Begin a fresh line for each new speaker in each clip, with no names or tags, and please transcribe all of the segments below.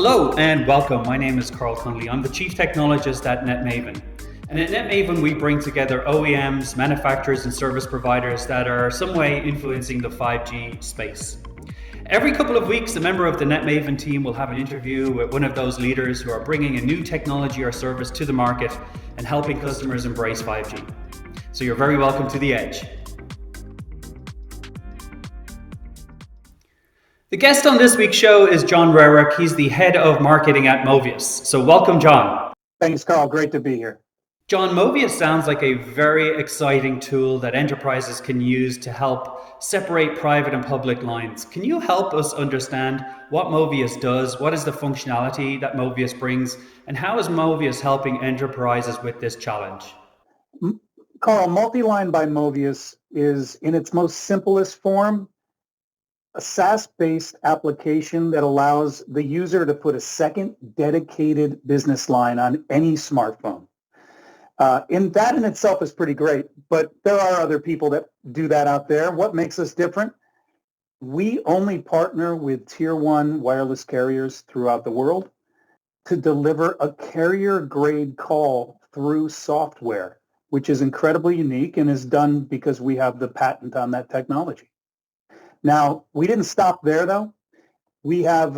Hello and welcome. My name is Carl Connolly. I'm the Chief Technologist at Netmaven. And at Netmaven, we bring together OEMs, manufacturers, and service providers that are some way influencing the 5G space. Every couple of weeks, a member of the Netmaven team will have an interview with one of those leaders who are bringing a new technology or service to the market and helping customers embrace 5G. So you're very welcome to The Edge. The guest on this week's show is John Rarick. He's the head of marketing at Movius. So welcome, John.
Thanks, Carl. Great to be here.
John, Movius sounds like a very exciting tool that enterprises can use to help separate private and public lines. Can you help us understand what Movius does? What is the functionality that Movius brings? And how is Movius helping enterprises with this challenge?
Carl, Multiline by Movius is, in its most simplest form, a SaaS-based application that allows the user to put a second dedicated business line on any smartphone. And that in itself is pretty great, but there are other people that do that out there. What makes us different? We only partner with tier one wireless carriers throughout the world to deliver a carrier-grade call through software, which is incredibly unique and is done because we have the patent on that technology. Now, we didn't stop there, though. We have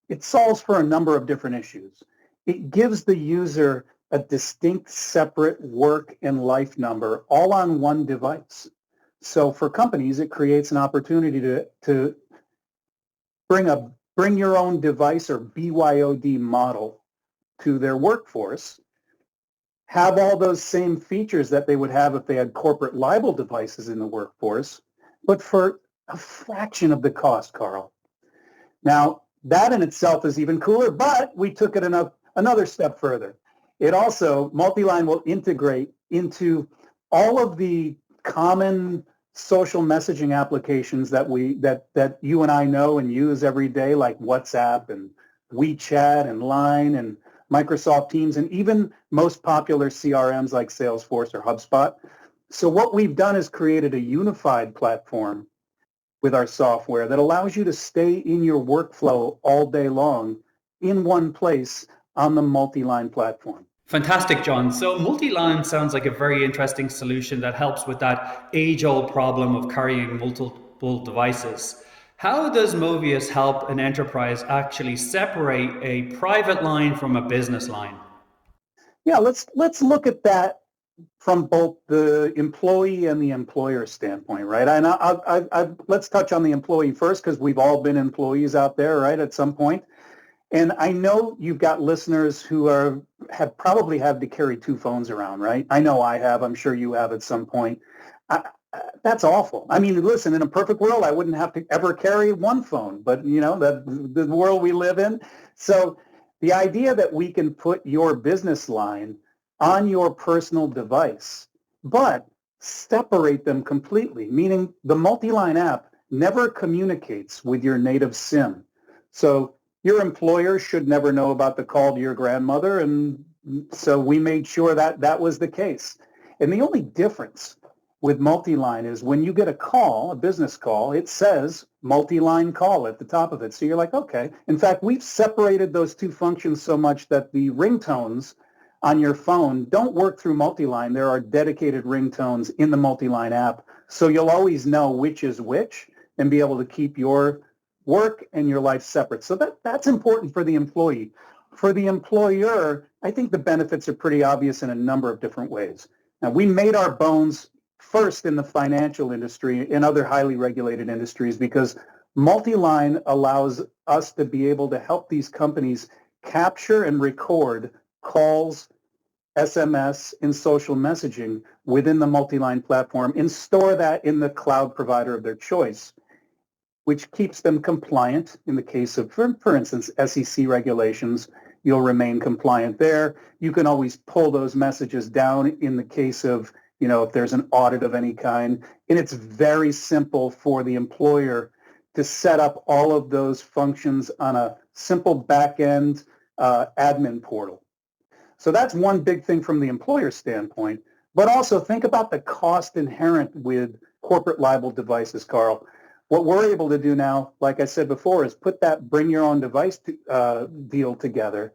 it solves for a number of different issues. It gives the user a distinct, separate work and life number all on one device. So for companies, it creates an opportunity to bring your own device or BYOD model to their workforce, have all those same features that they would have if they had corporate libel devices in the workforce, but for a fraction of the cost, Carl. Now, that in itself is even cooler, but we took it another step further. It also, Multiline will integrate into all of the common social messaging applications that you and I know and use every day, like WhatsApp and WeChat and Line and Microsoft Teams, and even most popular CRMs like Salesforce or HubSpot. So what we've done is created a unified platform with our software that allows you to stay in your workflow all day long in one place on the Multiline platform.
Fantastic, John. So Multiline sounds like a very interesting solution that helps with that age-old problem of carrying multiple devices. How does Movius help an enterprise actually separate a private line from a business line?
Yeah, let's look at that from both the employee and the employer standpoint, right? And let's touch on the employee first because we've all been employees out there, right, at some point. And I know you've got listeners who have probably had to carry two phones around, right? I know I have. I'm sure you have at some point. That's awful. I mean, listen, in a perfect world, I wouldn't have to ever carry one phone, but the world we live in. So the idea that we can put your business line on your personal device, but separate them completely, meaning the Multiline app never communicates with your native SIM. So your employer should never know about the call to your grandmother, and so we made sure that that was the case. And the only difference with Multiline is when you get a call, a business call, it says Multiline call at the top of it. So you're like, okay. In fact, we've separated those two functions so much that the ringtones on your phone don't work through Multiline. There are dedicated ringtones in the Multiline app. So you'll always know which is which and be able to keep your work and your life separate. So that's important for the employee. For the employer, I think the benefits are pretty obvious in a number of different ways. Now, we made our bones first in the financial industry and other highly regulated industries because Multiline allows us to be able to help these companies capture and record calls, SMS, and social messaging within the Multiline platform and store that in the cloud provider of their choice, which keeps them compliant in the case of, for instance, SEC regulations. You'll remain compliant there. You can always pull those messages down in the case of, if there's an audit of any kind. And it's very simple for the employer to set up all of those functions on a simple back-end admin portal. So that's one big thing from the employer standpoint. But also think about the cost inherent with corporate libel devices, Carl. What we're able to do now, like I said before, is put that bring your own device deal together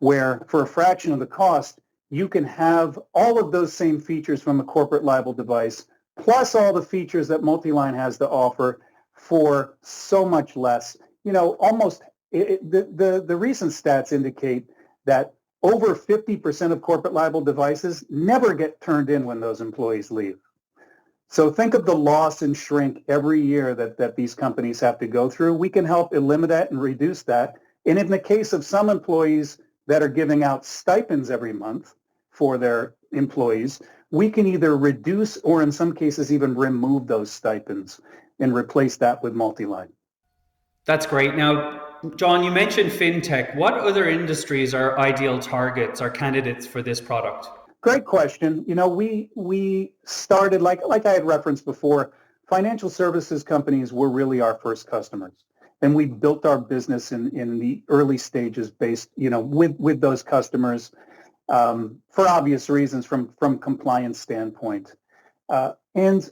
where for a fraction of the cost, you can have all of those same features from a corporate liable device, plus all the features that Multiline has to offer for so much less. Almost the recent stats indicate that over 50% of corporate liable devices never get turned in when those employees leave. So think of the loss and shrink every year that these companies have to go through. We can help eliminate and reduce that. And in the case of some employees that are giving out stipends every month for their employees, we can either reduce or in some cases even remove those stipends and replace that with Multiline.
That's great. Now, John, you mentioned fintech. What other industries are ideal targets or candidates for this product?
Great question. We started like I had referenced before. Financial services companies were really our first customers, and we built our business in the early stages based, with those customers for obvious reasons from compliance standpoint, and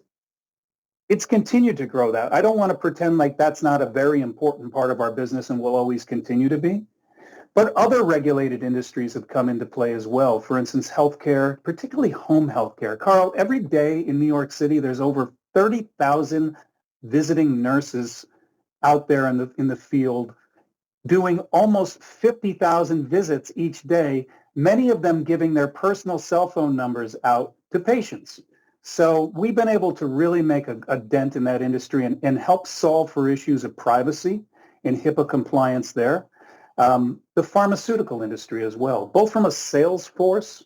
it's continued to grow that. I don't want to pretend like that's not a very important part of our business and will always continue to be. But other regulated industries have come into play as well. For instance, healthcare, particularly home healthcare. Carl, every day in New York City, there's over 30,000 visiting nurses out there in the field doing almost 50,000 visits each day, many of them giving their personal cell phone numbers out to patients. So we've been able to really make a dent in that industry and help solve for issues of privacy and HIPAA compliance there. The pharmaceutical industry as well, both from a sales force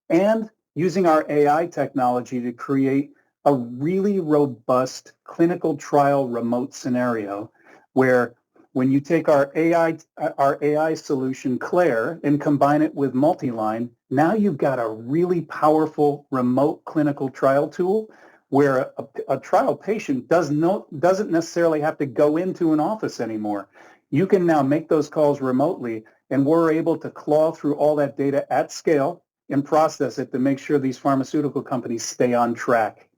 and using our AI technology to create a really robust clinical trial remote scenario where when you take our AI solution, Claire, and combine it with Multiline, now you've got a really powerful remote clinical trial tool where a trial patient doesn't necessarily have to go into an office anymore. You can now make those calls remotely, and we're able to claw through all that data at scale and process it to make sure these pharmaceutical companies stay on track.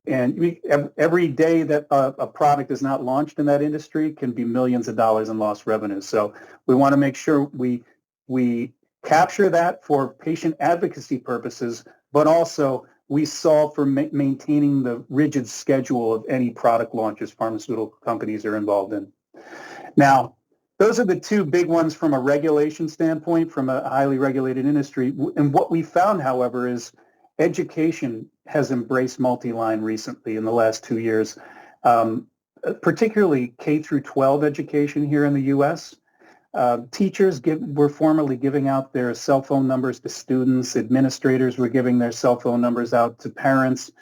And every day that a product is not launched in that industry can be millions of dollars in lost revenue. So we want to make sure we capture that for patient advocacy purposes, but also we solve for maintaining the rigid schedule of any product launches pharmaceutical companies are involved in. Now, those are the two big ones from a regulation standpoint, from a highly regulated industry. And what we found, however, is education has embraced Multiline recently in the last 2 years, particularly K through 12 education here in the U.S. Teachers were formerly giving out their cell phone numbers to students. Administrators were giving their cell phone numbers out to parents.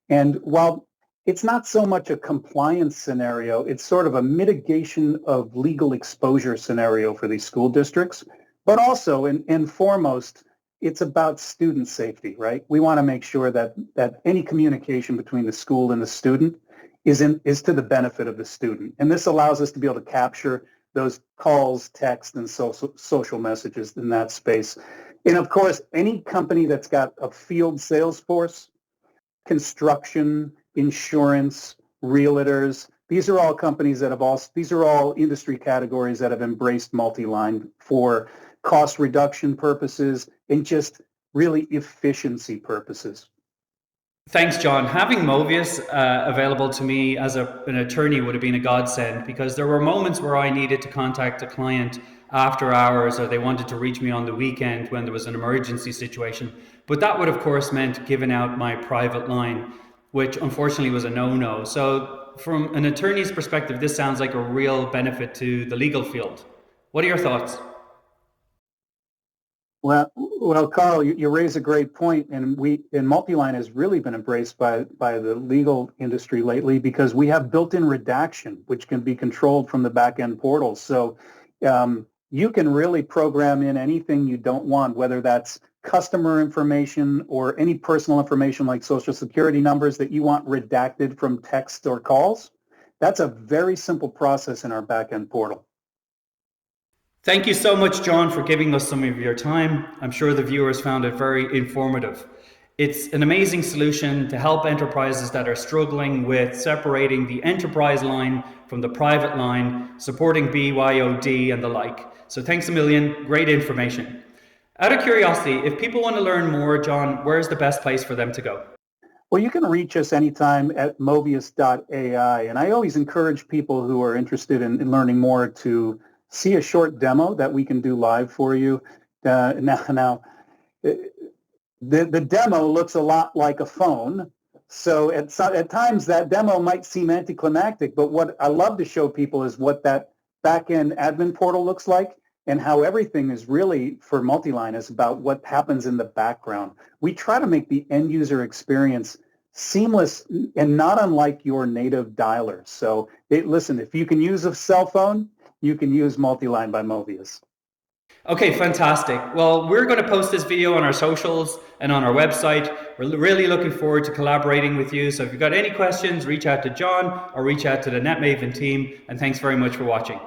And while it's not so much a compliance scenario, it's sort of a mitigation of legal exposure scenario for these school districts. But also, and foremost, it's about student safety, right? We want to make sure that any communication between the school and the student is to the benefit of the student. And this allows us to be able to capture those calls, text, and social messages in that space. And of course, any company that's got a field sales force, construction, insurance, realtors, these are all companies that these are all industry categories that have embraced Multiline for cost reduction purposes and just really efficiency purposes.
Thanks, John. Having Movius available to me as an attorney would have been a godsend because there were moments where I needed to contact a client after hours or they wanted to reach me on the weekend when there was an emergency situation. But that would, of course, meant giving out my private line, which unfortunately was a no-no. So from an attorney's perspective, this sounds like a real benefit to the legal field. What are your thoughts?
Well, Carl, you raise a great point, and Multiline has really been embraced by the legal industry lately because we have built-in redaction, which can be controlled from the back-end portal. So you can really program in anything you don't want, whether that's customer information or any personal information like social security numbers that you want redacted from text or calls. That's a very simple process in our back-end portal.
Thank you so much, John, for giving us some of your time. I'm sure the viewers found it very informative. It's an amazing solution to help enterprises that are struggling with separating the enterprise line from the private line, supporting BYOD and the like. So thanks a million, great information. Out of curiosity, if people want to learn more, John, where's the best place for them to go?
Well, you can reach us anytime at Movius.ai. And I always encourage people who are interested in learning more to see a short demo that we can do live for you. Now, the demo looks a lot like a phone. So at times that demo might seem anticlimactic, but what I love to show people is what that back-end admin portal looks like and how everything is really, for Multiline, is about what happens in the background. We try to make the end user experience seamless and not unlike your native dialers. So listen, if you can use a cell phone, you can use Multiline by Movius.
Okay, fantastic. Well, we're going to post this video on our socials and on our website. We're really looking forward to collaborating with you. So if you've got any questions, reach out to John or reach out to the Netmaven team. And thanks very much for watching.